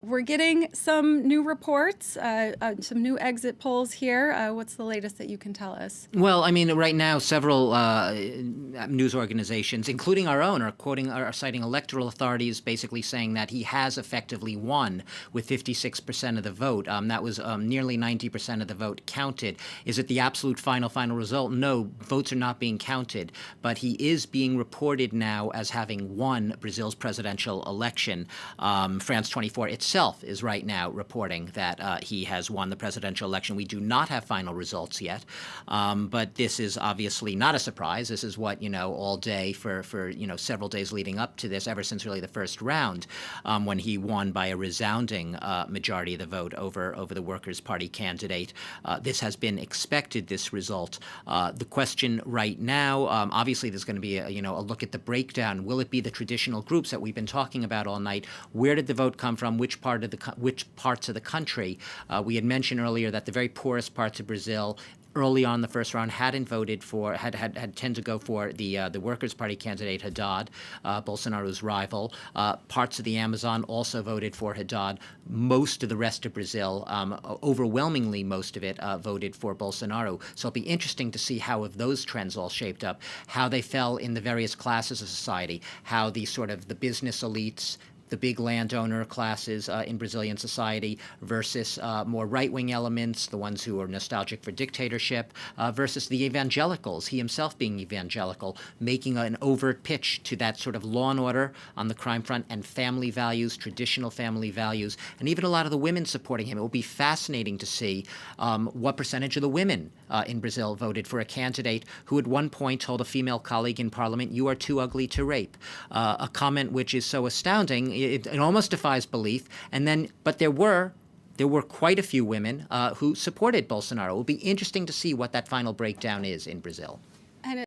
We're getting some new reports, some new exit polls here. What's the latest that you can tell us? Well, I mean, right now, several news organizations, including our own, are citing electoral authorities, basically saying that he has effectively won with 56% of the vote. That was nearly 90% of the vote counted. Is it the absolute final result? No, votes are not being counted, but he is being reported now as having won Brazil's presidential election. France 24 itself is right now reporting that he has won the presidential election. We do not have final results yet. But this is obviously not a surprise. This is what, all day for several days leading up to this, ever since really the first round, when he won by a resounding majority of the vote over the Workers' Party candidate. This has been expected, this result. The question right now, obviously there's going to be a look at the breakdown. Will it be the traditional groups that we've been talking about all night? Where did the vote come from? Which parts of the country? We had mentioned earlier that the very poorest parts of Brazil early on in the first round hadn't voted for, had tend to go for the Workers' Party candidate Haddad, Bolsonaro's rival. Parts of the Amazon also voted for Haddad. Most of the rest of Brazil, overwhelmingly most of it, voted for Bolsonaro. So it'll be interesting to see how have those trends all shaped up, how they fell in the various classes of society, how the business elites, the big landowner classes in Brazilian society versus more right-wing elements, the ones who are nostalgic for dictatorship, versus the evangelicals, he himself being evangelical, making an overt pitch to that sort of law and order on the crime front and family values, traditional family values, and even a lot of the women supporting him. It will be fascinating to see what percentage of the women in Brazil voted for a candidate who at one point told a female colleague in parliament, "You are too ugly to rape," a comment which is so astounding. It almost defies belief. But there were quite a few women who supported Bolsonaro. It will be interesting to see what that final breakdown is in Brazil.